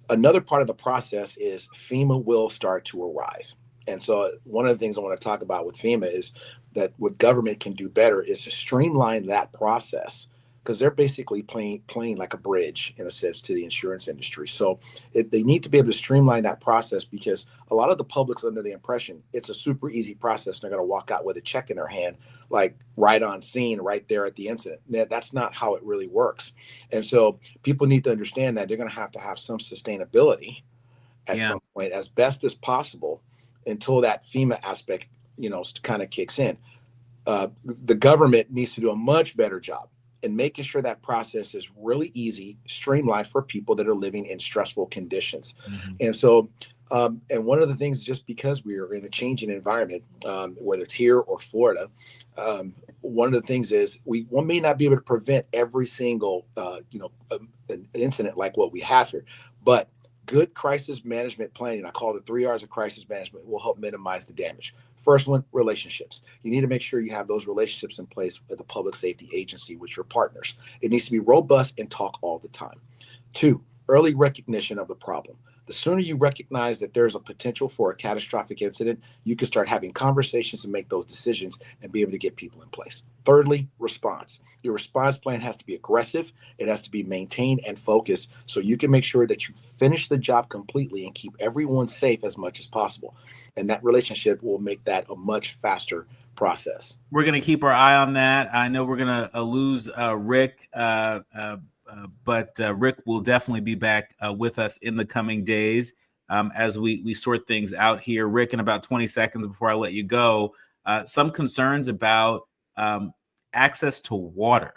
Another part of the process is FEMA will start to arrive. And so one of the things I want to talk about with FEMA is that what government can do better is to streamline that process, because they're basically playing like a bridge in a sense to the insurance industry. So they need to be able to streamline that process, because a lot of the public's under the impression it's a super easy process. They're going to walk out with a check in their hand, like right on scene, right there at the incident. That's not how it really works. And so people need to understand that they're going to have some sustainability at some point, as best as possible, until that FEMA aspect, kind of kicks in. The government needs to do a much better job in making sure that process is really easy, streamlined for people that are living in stressful conditions. And so, and one of the things, just because we are in a changing environment, whether it's here or Florida, one of the things is one may not be able to prevent every single, an incident like what we have here, but good crisis management planning, I call it 3 R's of crisis management, will help minimize the damage. First one, relationships. You need to make sure you have those relationships in place with the public safety agency, with your partners. It needs to be robust and talk all the time. 2, early recognition of the problem. The sooner you recognize that there's a potential for a catastrophic incident, you can start having conversations and make those decisions and be able to get people in place. Thirdly, response. Your response plan has to be aggressive. It has to be maintained and focused so you can make sure that you finish the job completely and keep everyone safe as much as possible. And that relationship will make that a much faster process. We're going to keep our eye on that. I know we're going to lose Rick, but Rick will definitely be back with us in the coming days as we sort things out here. Rick, in about 20 seconds before I let you go, some concerns about access to water.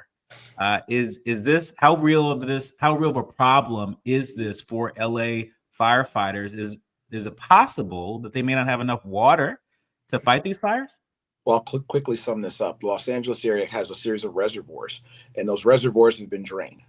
Is this, how real of a problem is this for LA firefighters? Is it possible that they may not have enough water to fight these fires? Well, I'll quickly sum this up. The Los Angeles area has a series of reservoirs, and those reservoirs have been drained.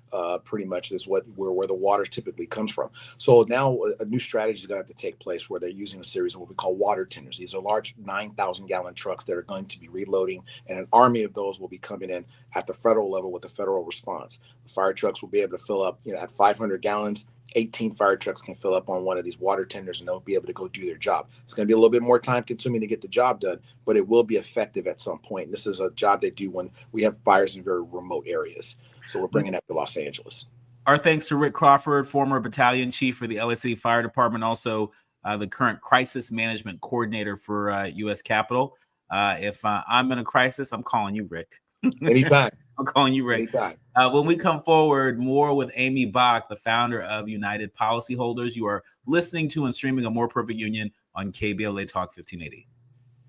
Pretty much is where the water typically comes from. So now a new strategy is going to have to take place where they're using a series of what we call water tenders. These are large 9,000-gallon trucks that are going to be reloading, and an army of those will be coming in at the federal level with the federal response. The fire trucks will be able to fill up, at 500 gallons. 18 fire trucks can fill up on one of these water tenders, and they'll be able to go do their job. It's going to be a little bit more time consuming to get the job done, but it will be effective at some point. This is a job they do when we have fires in very remote areas. So we're bringing that to Los Angeles. Our thanks to Rick Crawford, former battalion chief for the LA City Fire Department, also the current crisis management coordinator for U.S. Capitol. If I'm in a crisis, I'm calling you, Rick. Anytime. I'm calling you, Rick. Anytime. When we come forward, more with Amy Bach, the founder of United Policyholders. You are listening to and streaming A More Perfect Union on KBLA Talk 1580.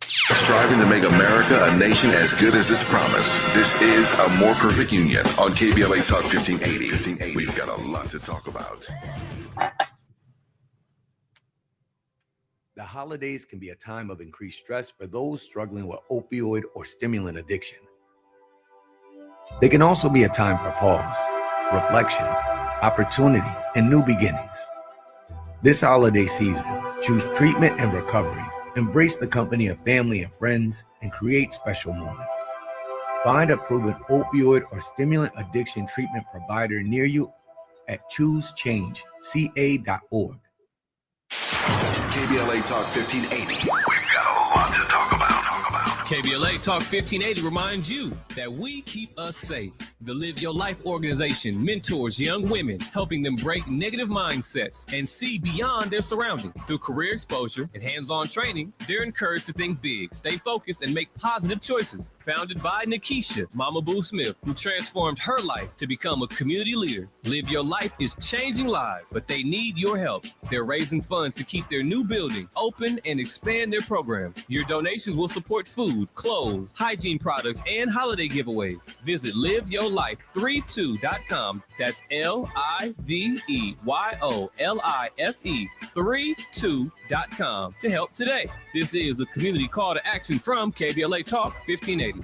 Striving to make America a nation as good as its promise. This is A More Perfect Union on KBLA Talk 1580. We've got a lot to talk about. The holidays can be a time of increased stress for those struggling with opioid or stimulant addiction. They can also be a time for pause, reflection, opportunity, and new beginnings. This holiday season, choose treatment and recovery. Embrace the company of family and friends and create special moments. Find a proven opioid or stimulant addiction treatment provider near you at choosechangeca.org. KBLA Talk 1580. We've got a lot to talk about. KBLA Talk 1580 reminds you that we keep us safe. The Live Your Life organization mentors young women, helping them break negative mindsets and see beyond their surroundings. Through career exposure and hands-on training, they're encouraged to think big, stay focused, and make positive choices. Founded by Nikisha, Mama Boo Smith, who transformed her life to become a community leader. Live Your Life is changing lives, but they need your help. They're raising funds to keep their new building open and expand their program. Your donations will support food, clothes, hygiene products, and holiday giveaways. Visit liveyourlife32.com. That's LIVEYOLIFE32.com to help today. This is a community call to action from KBLA Talk 1580.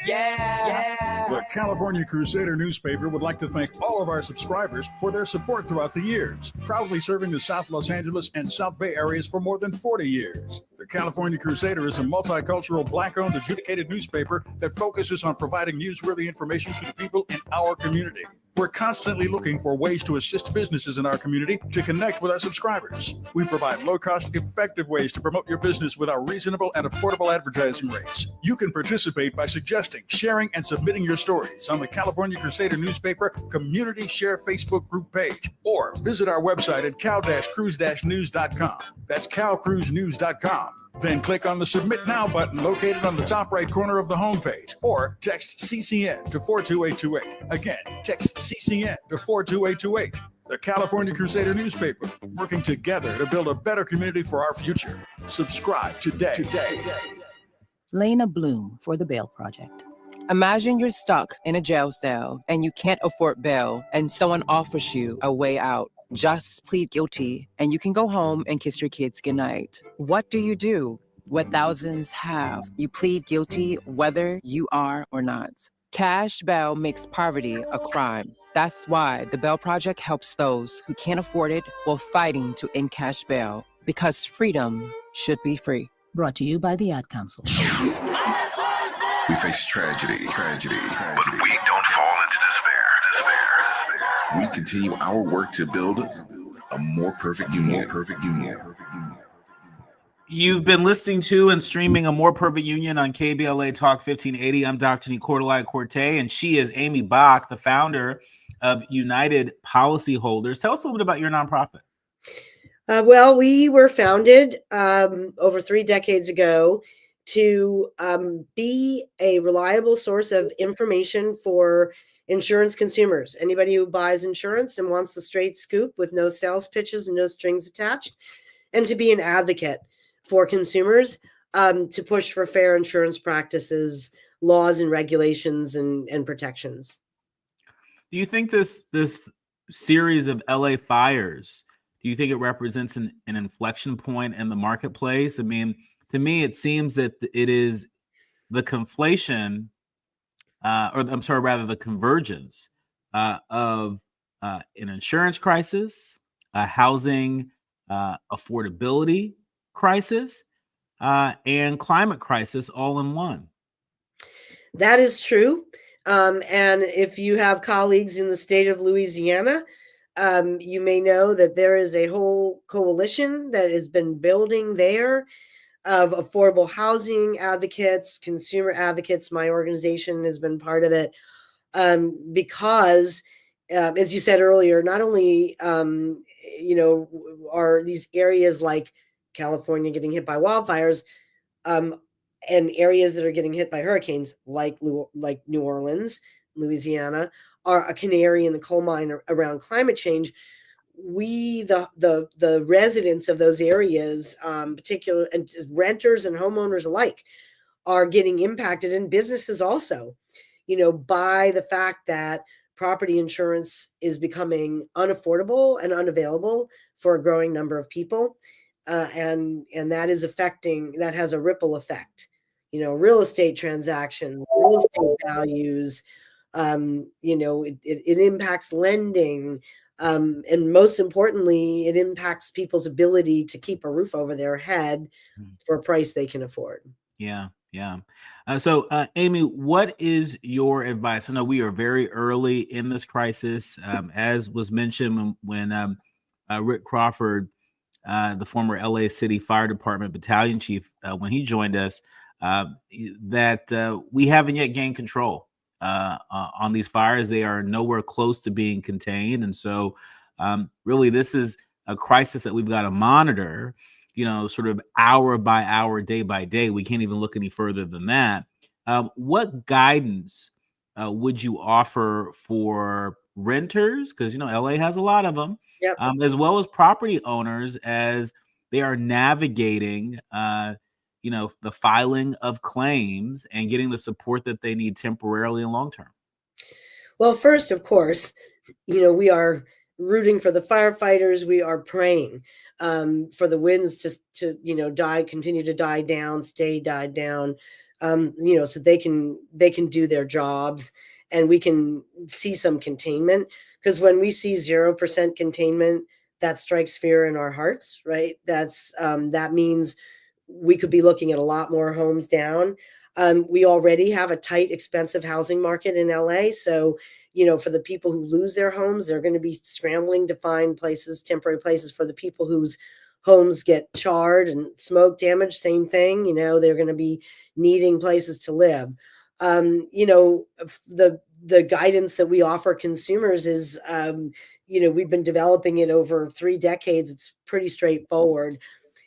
Yeah. The California Crusader newspaper would like to thank all of our subscribers for their support throughout the years, proudly serving the South Los Angeles and South Bay areas for more than 40 years. The California Crusader is a multicultural, Black-owned, adjudicated newspaper that focuses on providing newsworthy information to the people in our community. We're constantly looking for ways to assist businesses in our community to connect with our subscribers. We provide low-cost, effective ways to promote your business with our reasonable and affordable advertising rates. You can participate by suggesting, sharing, and submitting your stories on the California Crusader newspaper Community Share Facebook group page, or visit our website at cal-cruise-news.com. That's cal-cruise-news.com. Then click on the Submit Now button located on the top right corner of the homepage, or text CCN to 42828. Again, text CCN to 42828. The California Crusader newspaper, working together to build a better community for our future. Subscribe today. Lena Bloom for the Bail Project. Imagine you're stuck in a jail cell and you can't afford bail, and someone offers you a way out. Just plead guilty and you can go home and kiss your kids goodnight. What do? What thousands have. You plead guilty whether you are or not. Cash bail makes poverty a crime. That's why the Bail Project helps those who can't afford it while fighting to end cash bail. Because freedom should be free. Brought to you by the Ad Council. We face tragedy, but we don't fall into despair. We continue our work to build a more perfect union. You've been listening to and streaming A More Perfect Union on KBLA Talk 1580. I'm Dr. Nii-Quartelai Quartey, and she is Amy Bach, the founder of United Policyholders. Tell us a little bit about your nonprofit. Well, we were founded over 3 decades ago to be a reliable source of information for insurance consumers. Anybody who buys insurance and wants the straight scoop with no sales pitches and no strings attached, and to be an advocate for consumers, to push for fair insurance practices, laws and regulations and protections. Do you think this series of LA fires, do you think it represents an inflection point in the marketplace? I mean, to me, it seems that it is the conflation, the convergence of an insurance crisis, a housing affordability crisis, and climate crisis all in one. That is true. And if you have colleagues in the state of Louisiana, you may know that there is a whole coalition that has been building there of affordable housing advocates, consumer advocates. My organization has been part of it because, as you said earlier, not only are these areas like California getting hit by wildfires, and areas that are getting hit by hurricanes like New Orleans, Louisiana, are a canary in the coal mine around climate change. We, the residents of those areas, particular and renters and homeowners alike, are getting impacted, and businesses also, by the fact that property insurance is becoming unaffordable and unavailable for a growing number of people. And that has a ripple effect, real estate transactions, real estate values, it impacts lending. And most importantly, it impacts people's ability to keep a roof over their head for a price they can afford. Yeah. So, Amy, what is your advice? I know we are very early in this crisis, as was mentioned when Rick Crawford, the former LA City Fire Department Battalion Chief, when he joined us, that we haven't yet gained control on these fires. They are nowhere close to being contained. And so really, this is a crisis that we've got to monitor, sort of hour by hour, day by day. We can't even look any further than that. What guidance would you offer for renters? Because, LA has a lot of them, yep. As well as property owners as they are navigating, the filing of claims and getting the support that they need temporarily and long term. Well, first, of course, we are rooting for the firefighters. We are praying for the winds to continue to die down, died down, so they can do their jobs and we can see some containment. Because when we see 0% containment, that strikes fear in our hearts, right? That means we could be looking at a lot more homes down. We already have a tight, expensive housing market in LA. So, for the people who lose their homes, they're going to be scrambling to find temporary places. For the people whose homes get charred and smoke damage, same thing, they're going to be needing places to live. The guidance that we offer consumers is, we've been developing it over 3 decades. It's pretty straightforward.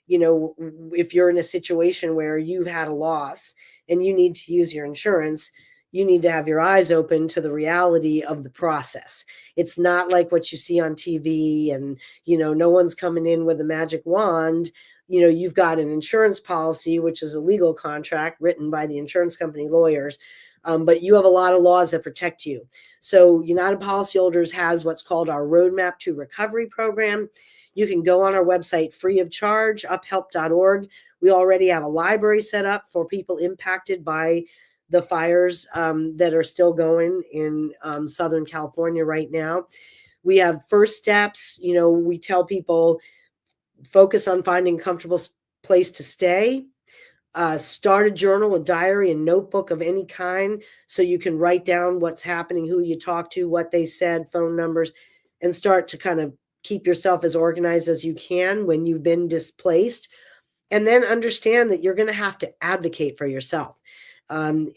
If you're in a situation where you've had a loss and you need to use your insurance, you need to have your eyes open to the reality of the process. It's not like what you see on TV and, no one's coming in with a magic wand. You've got an insurance policy, which is a legal contract written by the insurance company lawyers. But you have a lot of laws that protect you. So United Policyholders has what's called our Roadmap to Recovery program. You can go on our website free of charge, uphelp.org. We already have a library set up for people impacted by the fires that are still going in Southern California right now. We have first steps. We tell people focus on finding a comfortable place to stay. Start a journal, a diary, a notebook of any kind, so you can write down what's happening, who you talk to, what they said, phone numbers, and start to kind of keep yourself as organized as you can when you've been displaced. And then understand that you're going to have to advocate for yourself. And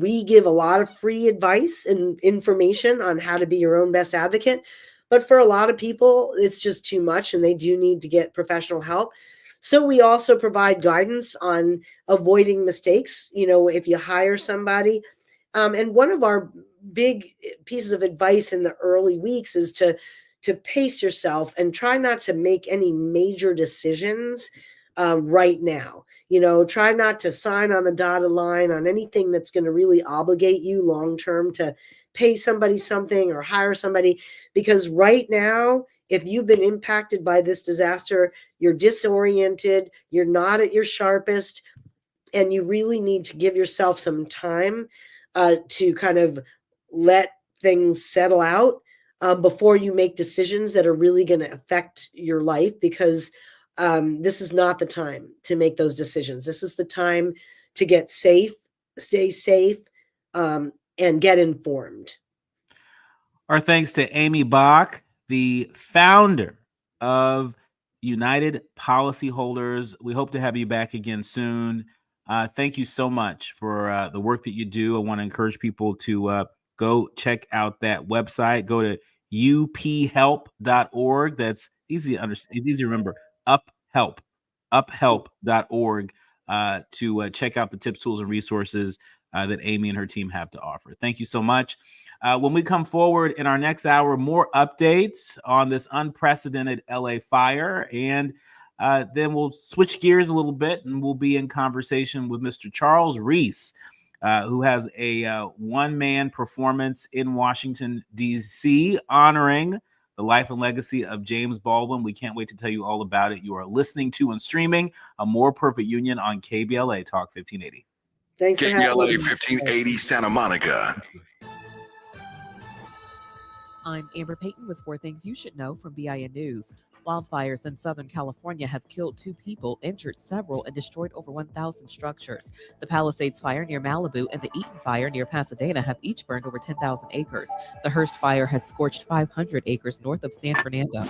we give a lot of free advice and information on how to be your own best advocate. But for a lot of people, it's just too much and they do need to get professional help. So we also provide guidance on avoiding mistakes, if you hire somebody. And one of our big pieces of advice in the early weeks is to pace yourself and try not to make any major decisions right now. Try not to sign on the dotted line on anything that's going to really obligate you long term to pay somebody something or hire somebody, because right now, if you've been impacted by this disaster, you're disoriented, you're not at your sharpest, and you really need to give yourself some time to kind of let things settle out before you make decisions that are really going to affect your life, because this is not the time to make those decisions. This is the time to get safe, stay safe, and get informed. Our thanks to Amy Bach, the founder of United Policyholders. We hope to have you back again soon. Thank you so much for the work that you do. I want to encourage people to go check out that website. Go to uphelp.org. That's easy to understand, easy to remember. uphelp.org to check out the tips, tools, and resources that Amy and her team have to offer. Thank you so much. When we come forward in our next hour, more updates on this unprecedented LA fire. And then we'll switch gears a little bit and we'll be in conversation with Mr. Charles Reese, who has a one-man performance in Washington, D.C., honoring the life and legacy of James Baldwin. We can't wait to tell you all about it. You are listening to and streaming A More Perfect Union on KBLA Talk 1580. Thanks for having KBLA me. 1580 Santa Monica. I'm Amber Payton with 4 Things You Should Know from BIN News. Wildfires in Southern California have killed 2 people, injured several, and destroyed over 1,000 structures. The Palisades Fire near Malibu and the Eaton Fire near Pasadena have each burned over 10,000 acres. The Hearst Fire has scorched 500 acres north of San Fernando.